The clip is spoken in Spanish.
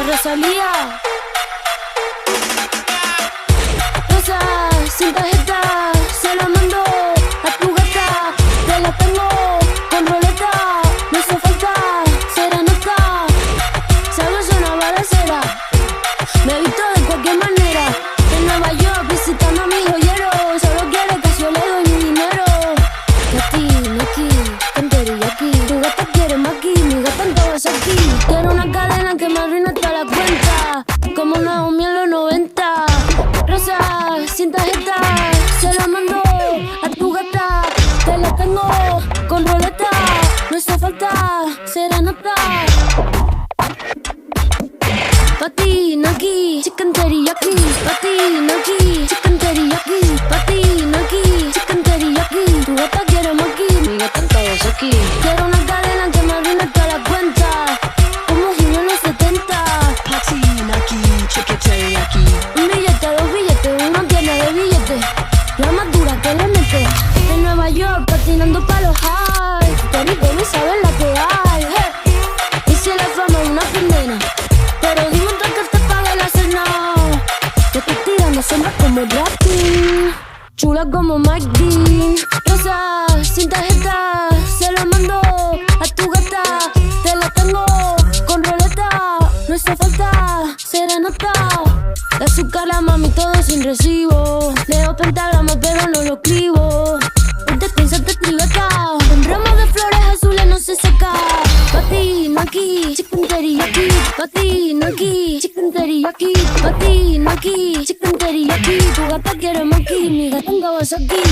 Rosalía. Rosa, sin tarjeta, se la mando a tu gata. Te la tengo con roleta, no hace falta serenata. Sabes una balacera, me he visto de cualquier manera. En Nueva York visitando a mi joyero, solo quiere que yo le doy mi dinero. Naki, Naki, con teriyaki. Tu gata quiere maki, mi gata en todo es aquí. Quiero una cadena que me arruine toda la cuenta, como Naomi en los 90. Rosa, sin tarjeta, se la mando a tu gata. Te la tengo con roleta, no hace falta serenata. Pati, Naki, chicken teriyaki. Pati, Naki, chicken teriyaki. Pati, Naki, chicken teriyaki. Tu gata quiere maki, mi gata en todo es aquí. Quiero una cadena que me arruine toda la cuenta, como Julio en los 70. Pati, Naki, chicken teriyaki. Un billete, dos billetes, uno tiene de billete, la más dura que le mete. En Nueva York patinando pa' los highs, Tony Gomez sabe la que hay. Hey. Y si la fama es una condena, pero dime un que te pague la cena. Que estoy tirando sombras como Brad Pitt, chula como Mike Dean. Rosa, sin tarjeta, se la mando a tu gata. Te la tengo con roleta, no hace falta serenata. De azúcar la mami todo sin recibo. Leo pentagrama pero no lo escribo. Ponte piensa tribeta, un ramo de flores azules no se seca. Pati, Naki, chicken teriyaki. Pati, Naki, chicken teriyaki. Pati, Naki, chicken teriyaki. Tu gata quiere maki, mi gata en Kawasaki.